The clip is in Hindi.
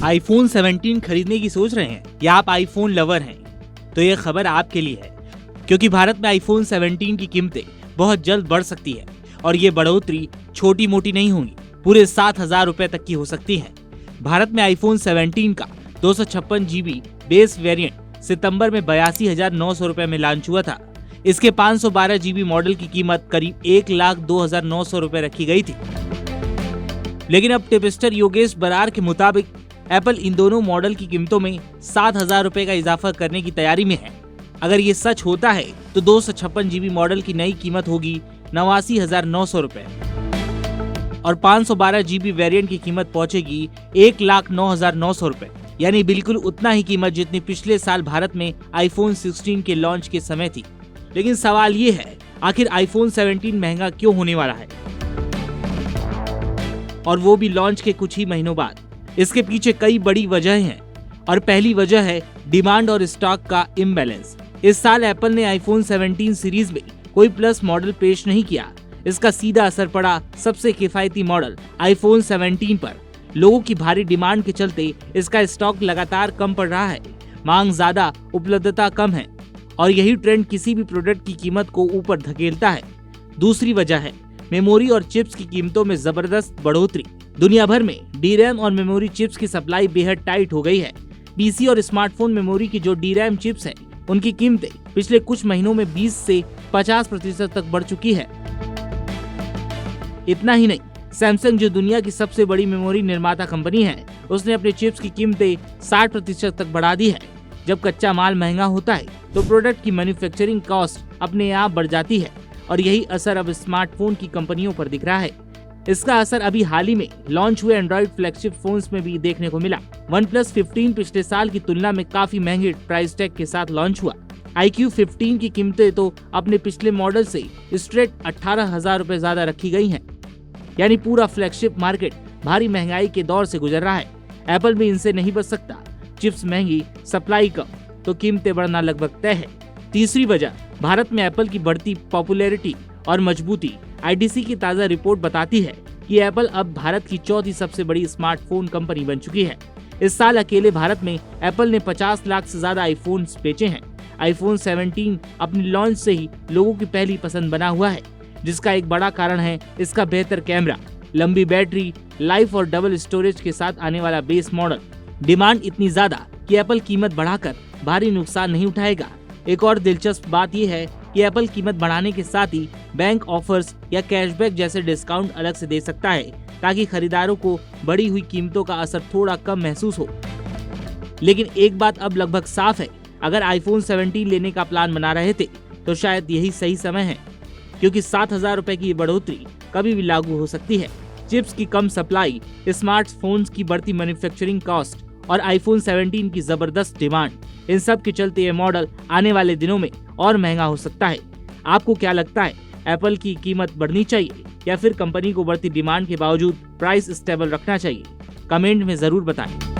आईफोन 17 खरीदने की सोच रहे हैं या आप आईफोन लवर हैं, तो ये खबर आपके लिए है, क्योंकि भारत में आईफोन 17 की कीमतें बहुत जल्द बढ़ सकती है और ये बढ़ोतरी छोटी मोटी नहीं होगी, पूरे 7,000 रुपए तक की हो सकती है। भारत में आईफोन 17 का 256 GB बेस वेरिएंट सितंबर में 82,900 रुपए में लॉन्च हुआ था। इसके 512 GB मॉडल की कीमत करीब 1,02,900 रुपए रखी गई थी। लेकिन अब टिपस्टर योगेश बरार के मुताबिक एप्पल इन दोनों मॉडल की कीमतों में 7,000 रुपए का इजाफा करने की तैयारी में है। अगर ये सच होता है तो 256 GB मॉडल की नई कीमत होगी 89,900 रुपए और 512 GB वेरिएंट की कीमत पहुंचेगी 1,09,900 रुपए, यानी बिल्कुल उतना ही कीमत जितनी पिछले साल भारत में आईफोन 16 के लॉन्च के समय थी। लेकिन सवाल ये है, आखिर आईफोन 17 महंगा क्यों होने वाला है, और वो भी लॉन्च के कुछ ही महीनों बाद? इसके पीछे कई बड़ी वजहें हैं और पहली वजह है डिमांड और स्टॉक का इम्बैलेंस। इस साल एप्पल ने आईफोन 17 सीरीज में कोई प्लस मॉडल पेश नहीं किया। इसका सीधा असर पड़ा सबसे किफायती मॉडल आईफोन 17 पर। लोगों की भारी डिमांड के चलते इसका स्टॉक लगातार कम पड़ रहा है। मांग ज्यादा, उपलब्धता कम है और यही ट्रेंड किसी भी प्रोडक्ट की कीमत को ऊपर धकेलता है। दूसरी वजह है मेमोरी और चिप्स की कीमतों में जबरदस्त बढ़ोतरी। दुनिया भर में डीरैम और मेमोरी चिप्स की सप्लाई बेहद टाइट हो गई है। पीसी और स्मार्टफोन मेमोरी की जो डीरैम चिप्स हैं, उनकी कीमतें पिछले कुछ महीनों में 20 से 50% तक बढ़ चुकी है। इतना ही नहीं, सैमसंग जो दुनिया की सबसे बड़ी मेमोरी निर्माता कंपनी है, उसने अपने चिप्स की कीमतें 60% तक बढ़ा दी है। जब कच्चा माल महंगा होता है तो प्रोडक्ट की मैन्युफैक्चरिंग कॉस्ट अपने आप बढ़ जाती है और यही असर अब स्मार्टफोन की कंपनियों पर दिख रहा है। इसका असर अभी हाल ही में लॉन्च हुए एंड्रॉइड फ्लैगशिप फोन्स में भी देखने को मिला। OnePlus 15 पिछले साल की तुलना में काफी महंगे प्राइस टैग के साथ लॉन्च हुआ। iQOO 15 की कीमतें तो अपने पिछले मॉडल से स्ट्रेट 18,000 रुपए ज्यादा रखी गई हैं। यानी पूरा फ्लैगशिप मार्केट भारी महंगाई के दौर से गुजर रहा है। एप्पल भी इनसे नहीं बच सकता। चिप्स महंगी, सप्लाई कम, तो कीमतें बढ़ना लगभग तय है। तीसरी वजह, भारत में एप्पल की बढ़ती पॉपुलैरिटी और मजबूती। IDC की ताज़ा रिपोर्ट बताती है कि एप्पल अब भारत की चौथी सबसे बड़ी स्मार्टफोन कंपनी बन चुकी है। इस साल अकेले भारत में एप्पल ने 50 लाख से ज्यादा आईफोन बेचे हैं। आईफोन 17 अपनी लॉन्च से ही लोगों की पहली पसंद बना हुआ है, जिसका एक बड़ा कारण है इसका बेहतर कैमरा, लंबी बैटरी लाइफ और डबल स्टोरेज के साथ आने वाला बेस मॉडल। डिमांड इतनी ज्यादा कि एप्पल कीमत बढ़ाकर भारी नुकसान नहीं उठाएगा। एक और दिलचस्प बात यह है कि एप्पल कीमत बढ़ाने के साथ ही बैंक ऑफर्स या कैशबैक जैसे डिस्काउंट अलग से दे सकता है, ताकि खरीदारों को बढ़ी हुई कीमतों का असर थोड़ा कम महसूस हो। लेकिन एक बात अब लगभग साफ है, अगर आईफोन 17 लेने का प्लान बना रहे थे तो शायद यही सही समय है, क्योंकि 7,000 रुपए की बढ़ोतरी कभी भी लागू हो सकती है। चिप्स की कम सप्लाई, स्मार्टफोन्स की बढ़ती मैन्युफैक्चरिंग कॉस्ट और आईफोन 17 की जबरदस्त डिमांड, इन सब के चलते ये मॉडल आने वाले दिनों में और महंगा हो सकता है। आपको क्या लगता है, एप्पल की कीमत बढ़नी चाहिए या फिर कंपनी को बढ़ती डिमांड के बावजूद प्राइस स्टेबल रखना चाहिए? कमेंट में जरूर बताएं।